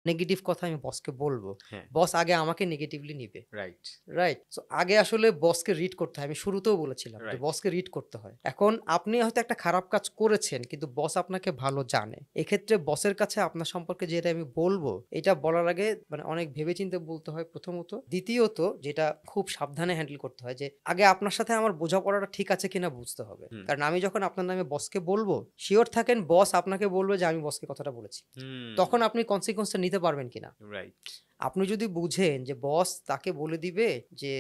Negative কথা আমি বসকে বলবো, হ্যাঁ, বস আগে আমাকে নেগেটিভলি নিবে। Right, right? সো আগে আসলে বসকে রিড করতে হয়। আমি শুরুতেও বলেছিলাম যে রাইট। বসকে রিড করতে হয়। এখন আপনি হয়তো একটা খারাপ কাজ করেছেন কিন্তু বস আপনাকে ভালো জানে। এক্ষেত্রে বসের কাছে আপনার সম্পর্কে যেটা আমি বলবো, এটা বলার আগে মানে অনেক ভেবেচিন্তে বলতে হয় প্রথমত। দ্বিতীয়ত যেটা খুব সাবধানে হ্যান্ডেল করতে হয় যে আগে আপনার সাথে আমার বোঝাপড়াটা ঠিক আছে কিনা বুঝতে হবে। হুম, কারণ আমি যখন আপনার নামে বসকে বলবো, সিওর থাকেন বস আপনাকে বলবে যে আমি বসকে কথাটা বলেছি। হুম, তখন আপনি কনসিকুয়েন্সটা নিতে পারবেন কিনা? রাইট। আপনি যদি বুঝেন যে বস তাকে বলে দিবে যে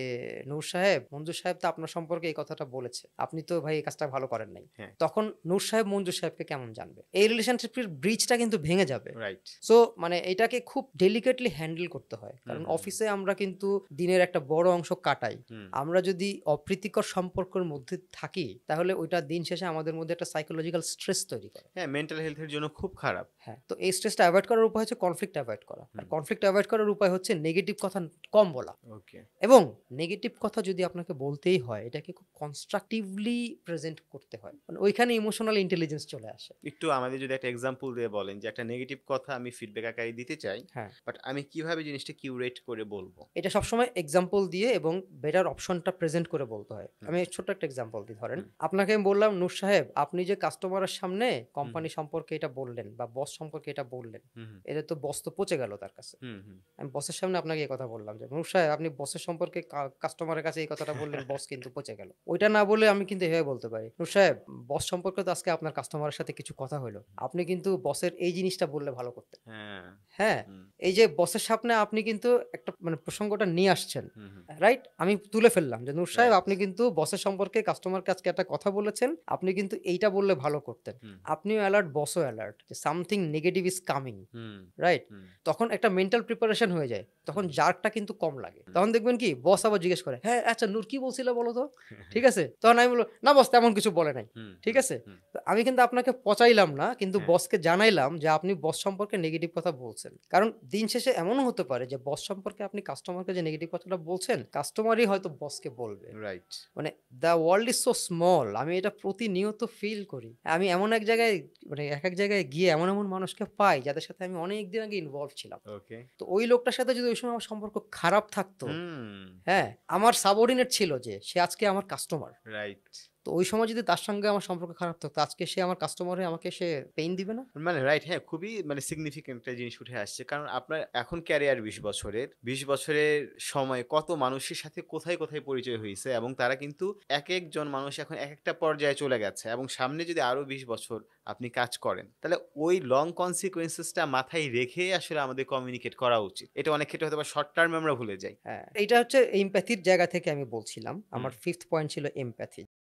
নূর সাহেব, মঞ্জুর সাহেব তো আপনার সম্পর্কে এই কথাটা বলেছে, আপনি তো ভাই এই কাজটা ভালো করেন নাই, হ্যাঁ, তখন নূর সাহেব মঞ্জুর সাহেবকে কেমন জানবে? এই রিলেশনশিপের ব্রিজটা কিন্তু ভেঙে যাবে। রাইট। সো মানে এটাকে খুব ডেলিকেটলি হ্যান্ডেল করতে হয়, হুম, কারণ হুম, অফিসে আমরা কিন্তু দিনের একটা বড় অংশ কাটাই। হুম। আমরা যদি অপ্রীতিকর সম্পর্কের মধ্যে থাকি তাহলে ওইটা দিন শেষে আমাদের মধ্যে একটা সাইকোলজিক্যাল স্ট্রেস তৈরি করে। হ্যাঁ, মেন্টাল হেলথের জন্য খুব খারাপ। হ্যাঁ, তো এই স্ট্রেসটা এভয়েড করার উপায় হচ্ছে কনফ্লিক্ট এভয়েড করা। আর হুম, কনফ্লিক্ট এভয়েড করার উপায় হচ্ছে নেগেটিভ কথা কম বলা। ওকে। এবং নেগেটিভ কথা যদি আপনাকে বলতেই হয় এটাকে খুব কনস্ট্রাকটিভলি প্রেজেন্ট করতে হয়, মানে ওইখানে ইমোশনাল ইন্টেলিজেন্স চলে আসে। একটু আমাদের যদি একটা এক্সাম্পল দিয়ে বলেন যে একটা নেগেটিভ কথা আমি ফিডব্যাক আকারে দিতে চাই, হ্যাঁ, বাট আমি কিভাবে জিনিসটা কিউরেট করে বলবো? এটা সবসময় এক্সাম্পল দিয়ে এবং বেটার অপশনটা প্রেজেন্ট করে বলতে হয়। হুম, আমি ছোট্ট একটা এক্সাম্পল দিই, ধরেন হুম, আপনাকে আমি বললাম নূর সাহেব আপনি যে কাস্টমারের সামনে হুম, কোম্পানি সম্পর্কে এটা বললেন বা বস সম্পর্কে এটা বললেন, হুম, হুম, এটা তো বস তো পচে গেল তার কাছে। হুম, হুম। আমি বসের সামনে আপনাকে এই কথা বললাম যে নূর সাহেব আপনি বসের সম্পর্কে কাস্টমারের কাছে এই কথাটা বললেন, বস কিন্তু পচে গেল। ওইটা না বলে আমি কিন্তু এভাবে বলতে পারি, নূর সাহেব বস সম্পর্কে তো আজকে আপনার কাস্টমারের সাথে কিছু কথা হলো, আপনি কিন্তু বসের এই জিনিসটা বললে ভালো করতেন। হ্যাঁ, হ্যাঁ, হুম, এই যে বসের সামনে আপনি কিন্তু একটা মানে প্রসঙ্গটা নিয়ে আসছেন। হুম, হুম, রাইট? আমি তুলে ফেললাম যে, "নূর সাহেব রাইট, আপনি কিন্তু বসের সম্পর্কে কাস্টমারকে আজকে একটা কথা বলেছেন। আপনি কিন্তু এইটা বললে ভালো করতেন।" হুম, আপনিও অ্যালার্ট, বসও অ্যালার্ট যে something negative is coming. Hmm, right? Hmm, তখন একটা মেন্টাল প্রিপারেশন হয়ে যায়। তখন হুম, জার্কটা কিন্তু কম লাগে। হুম, তখন দেখবেন কি বস আবার জিজ্ঞেস করে, "হ্যাঁ, আচ্ছা নূর কি বলছিলে বলো তো?" ঠিক আছে? তখন আমি বলব, "না বস তেমন কিছু বলে নাই।" হুম, ঠিক হুম, আছে? হুম, তো আমি কিন্তু আপনাকে পচাইলাম না, কিন্তু হ্যাঁ, বসকে জানাইলাম যে আপনি বস সম্পর্কে নেগেটিভ কথা বলছেন। কারণ দিন শেষে এমনও হতে পারে যে বস সম্পর্কে আপনি কাস্টমারকে যে নেগেটিভ কথাটা বলছেন, কাস্টমারই হয়তো বসকে বলবে। রাইট, মানে the world is so small, আমি এটা প্রতিনিয়ত ফিল করি। আমি এমন এক জায়গায় মানে একেক জায়গায় গিয়ে এমন মানুষকে পাই যাদের সাথে আমি অনেকদিন আগে ইনভলভ ছিলাম। ওকে, তো ওই লোকটার সাথে যদি ওই সময় আমার সম্পর্ক খারাপ থাকতো, হুম, হ্যাঁ? আমার সাবঅর্ডিনেট ছিল যে সে আজকে আমার কাস্টমার। রাইট। তো ওই সময় যদি তার সঙ্গে আমার সম্পর্ক খারাপ থাকতো, আজকে সে আমার কাস্টমার হয়ে আমাকে সে পেইন দিবে না? মানে রাইট, হ্যাঁ, খুবই মানে সিগনিফিক্যান্ট একটা জিনিস উঠে আসছে। কারণ আপনার এখন ক্যারিয়ার ২০ বছরের। ২০ বছরের সময় কত মানুষের সাথে কোথায়, কোথায় পরিচয় হইছে এবং তারা কিন্তু একেকজন মানুষ এখন একেকটা পর্যায়ে চলে গেছে এবং সামনে যদি আরো ২০ বছর আপনি কাজ করেন, তাহলে ওই লং কনসিকুয়েন্সেস টা মাথায় রেখেই আসলে আমাদের কমিউনিকেট করা উচিত। এটা অনেক ক্ষেত্রে হয়তোবা শর্ট টার্ম এ আমরা ভুলে যাই। হ্যাঁ, এইটা হচ্ছে এমপ্যাথির জায়গা থেকে আমি বলছিলাম। হুম, আমার 5th পয়েন্ট ছিল এমপ্যাথি।